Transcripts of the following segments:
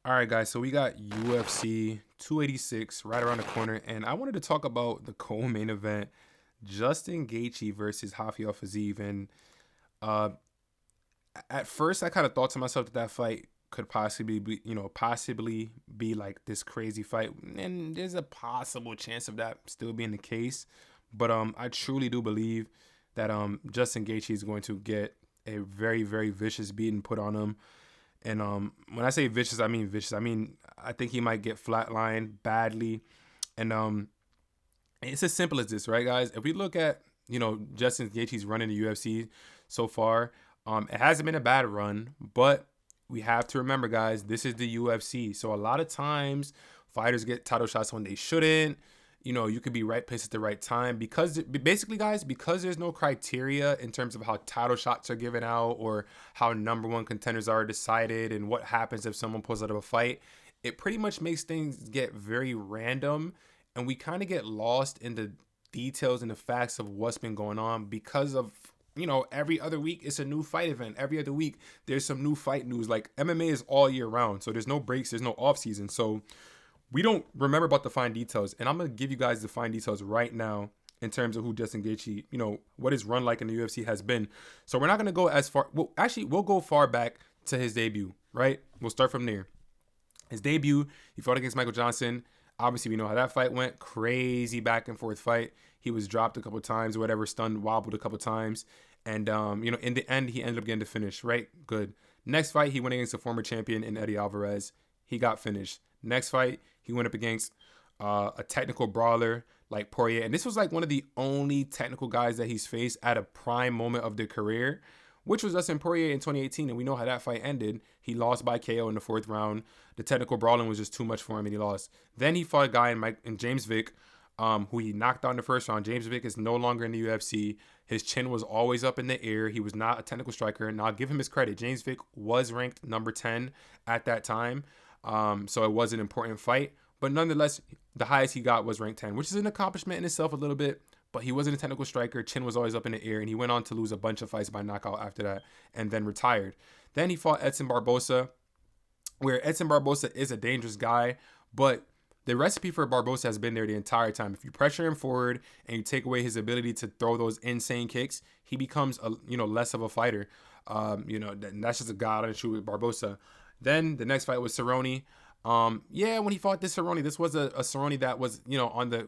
All right, guys. So we got UFC 286 right around the corner, and I wanted to talk about the co-main event, Justin Gaethje versus Rafael Fiziev. And uh, at first, I kind of thought to myself that fight could possibly be like this crazy fight, and there's a possible chance of that still being the case. But I truly do believe that Justin Gaethje is going to get a very, very vicious beating put on him. And when I say vicious, I mean vicious. I mean, I think he might get flatlined badly. And it's as simple as this, right, guys? If we look at, Justin Gaethje's run in the UFC so far, it hasn't been a bad run, but we have to remember, guys, this is the UFC. So a lot of times fighters get title shots when they shouldn't. You could be right place at the right time because basically, guys, because there's no criteria in terms of how title shots are given out or how number one contenders are decided and what happens if someone pulls out of a fight. It pretty much makes things get very random, and we kind of get lost in the details and the facts of what's been going on because of every other week it's a new fight event. Every other week there's some new fight news. Like MMA is all year round, so there's no breaks, there's no off season. So we don't remember about the fine details, and I'm gonna give you guys the fine details right now in terms of who Justin Gaethje, what his run like in the UFC has been. So we're not gonna go as far. Well, actually, we'll go far back to his debut. Right? We'll start from there. His debut, he fought against Michael Johnson. Obviously, we know how that fight went. Crazy back and forth fight. He was dropped a couple times, or whatever, stunned, wobbled a couple times, and in the end, he ended up getting the finish. Right? Good. Next fight, he went against a former champion in Eddie Alvarez. He got finished. Next fight, he went up against a technical brawler like Poirier. And this was like one of the only technical guys that he's faced at a prime moment of their career, which was Dustin Poirier in 2018. And we know how that fight ended. He lost by KO in the fourth round. The technical brawling was just too much for him and he lost. Then he fought a guy in James Vick, who he knocked out in the first round. James Vick is no longer in the UFC. His chin was always up in the air. He was not a technical striker. Now, I'll give him his credit. James Vick was ranked number 10 at that time. So it was an important fight, but nonetheless, the highest he got was ranked 10, which is an accomplishment in itself a little bit, but he wasn't a technical striker. Chin was always up in the air, and he went on to lose a bunch of fights by knockout after that and then retired. Then he fought Edson Barbosa, where Edson Barbosa is a dangerous guy, but the recipe for Barbosa has been there the entire time. If you pressure him forward and you take away his ability to throw those insane kicks, he becomes less of a fighter. That's just a god on the shoe with Barbosa. Then the next fight was Cerrone. When he fought this Cerrone, this was a Cerrone that was, on the,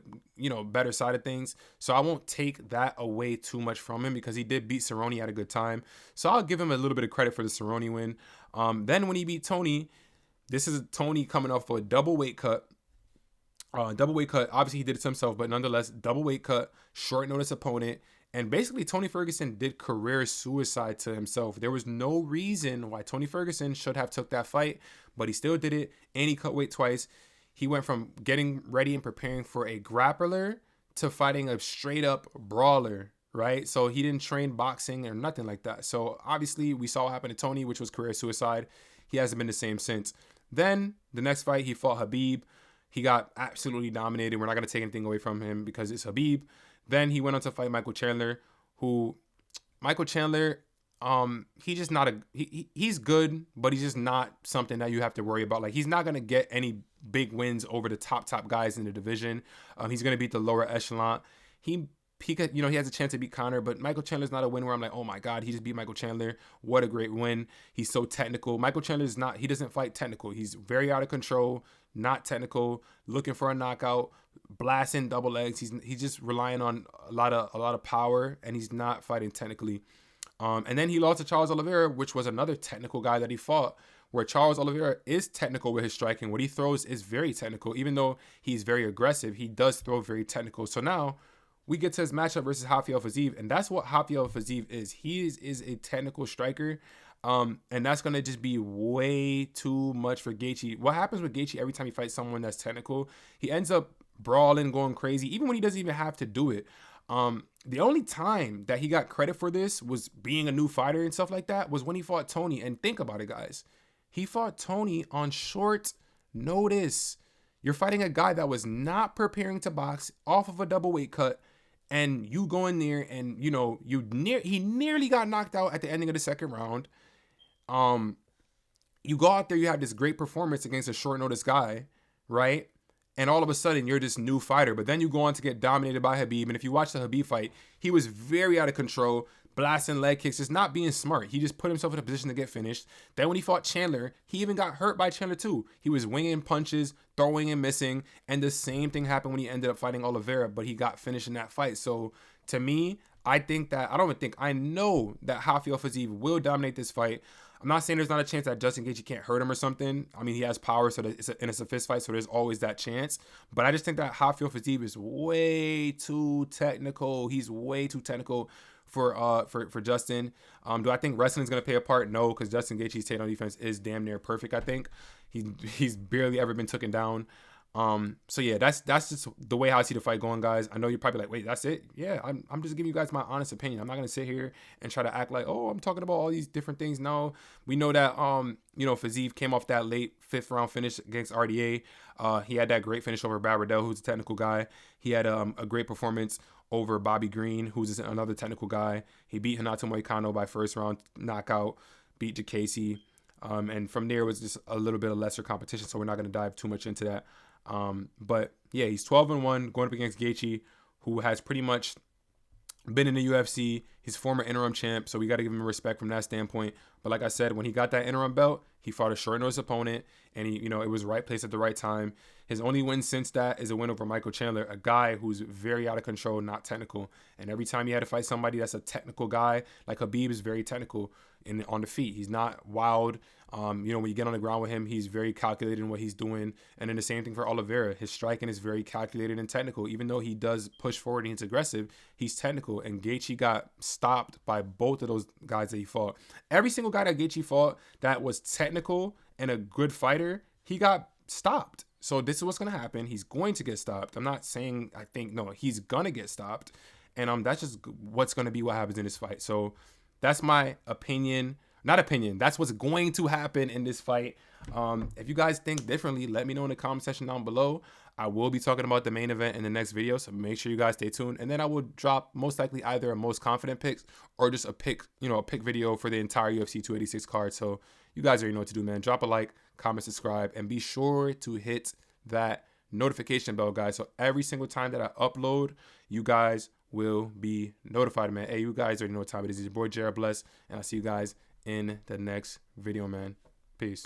better side of things. So I won't take that away too much from him because he did beat Cerrone at a good time. So I'll give him a little bit of credit for the Cerrone win. Then when he beat Tony, this is Tony coming off for a double weight cut. Obviously he did it to himself, but nonetheless, double weight cut, short notice opponent. And basically, Tony Ferguson did career suicide to himself. There was no reason why Tony Ferguson should have took that fight, but he still did it, and he cut weight twice. He went from getting ready and preparing for a grappler to fighting a straight-up brawler, right? So he didn't train boxing or nothing like that. So obviously, we saw what happened to Tony, which was career suicide. He hasn't been the same since. Then, the next fight, he fought Khabib. He got absolutely dominated. We're not going to take anything away from him because it's Khabib. Then he went on to fight Michael Chandler, he's just not he's good, but he's just not something that you have to worry about. Like, he's not going to get any big wins over the top guys in the division. He's going to beat the lower echelon. He could, he has a chance to beat Conor, but Michael Chandler's not a win where I'm like, oh my God, he just beat Michael Chandler. What a great win. He's so technical. Michael Chandler's not, he doesn't fight technical. He's very out of control, not technical, looking for a knockout, blasting double legs. He's just relying on a lot of power, and he's not fighting technically. And then he lost to Charles Oliveira, which was another technical guy that he fought, where Charles Oliveira is technical with his striking. What he throws is very technical. Even though he's very aggressive, he does throw very technical. So now we get to his matchup versus Rafael Fiziev, and that's what Rafael Fiziev is. He is a technical striker. And that's going to just be way too much for Gaethje. What happens with Gaethje every time he fights someone that's technical, he ends up brawling, going crazy, even when he doesn't even have to do it. The only time that he got credit for this was being a new fighter and stuff like that was when he fought Tony. And think about it, guys. He fought Tony on short notice. You're fighting a guy that was not preparing to box off of a double weight cut, and you go in there and, he nearly got knocked out at the ending of the second round. you go out there, you have this great performance against a short notice guy, right? And all of a sudden, you're this new fighter. But then you go on to get dominated by Khabib. And if you watch the Khabib fight, he was very out of control, blasting leg kicks, just not being smart. He just put himself in a position to get finished. Then when he fought Chandler, he even got hurt by Chandler too. He was winging punches, throwing and missing. And the same thing happened when he ended up fighting Oliveira, but he got finished in that fight. So to me, I know that Rafael Fiziev will dominate this fight. I'm not saying there's not a chance that Justin Gaethje can't hurt him or something. I mean, he has power, and it's a fist fight, so there's always that chance. But I just think that Rafael Fiziev is way too technical. He's way too technical for Justin. Do I think wrestling's gonna play a part? No, because Justin Gaethje's takedown defense is damn near perfect. I think he's barely ever been taken down. So yeah, that's just the way how I see the fight going, guys. I know you're probably like, wait, that's it? Yeah, I'm just giving you guys my honest opinion. I'm not gonna sit here and try to act like, oh, I'm talking about all these different things. No, we know that Fiziev came off that late 5th round finish against RDA. He had that great finish over Brad Riddell, who's a technical guy. He had a great performance over Bobby Green, who's another technical guy. He beat Renato Moicano by 1st round knockout, beat Jacasey. And from there was just a little bit of lesser competition, so we're not gonna dive too much into that. But yeah, he's 12-1 going up against Gaethje, who has pretty much been in the UFC. He's former interim champ, so we got to give him respect from that standpoint. But like I said, when he got that interim belt, he fought a short notice opponent, and it was right place at the right time. His only win since that is a win over Michael Chandler, a guy who's very out of control, not technical. And every time he had to fight somebody that's a technical guy, like Khabib is very technical on the feet. He's not wild. When you get on the ground with him, he's very calculated in what he's doing. And then the same thing for Oliveira. His striking is very calculated and technical. Even though he does push forward and he's aggressive, he's technical. And Gaethje got stopped by both of those guys that he fought. Every single guy that Gaethje fought that was technical and a good fighter, he got stopped. So this is what's going to happen. He's going to get stopped. I'm not saying he's going to get stopped. And that's just what's going to be what happens in this fight. So that's my opinion. Not opinion. That's what's going to happen in this fight. If you guys think differently, let me know in the comment section down below. I will be talking about the main event in the next video, so make sure you guys stay tuned. And then I will drop most likely either a most confident picks or just a pick video for the entire UFC 286 card. So you guys already know what to do, man. Drop a like, comment, subscribe, and be sure to hit that notification bell, guys. So every single time that I upload, you guys will be notified, man. Hey, you guys already know what time it is. It's your boy Jared Bless, and I'll see you guys in the next video, man. Peace.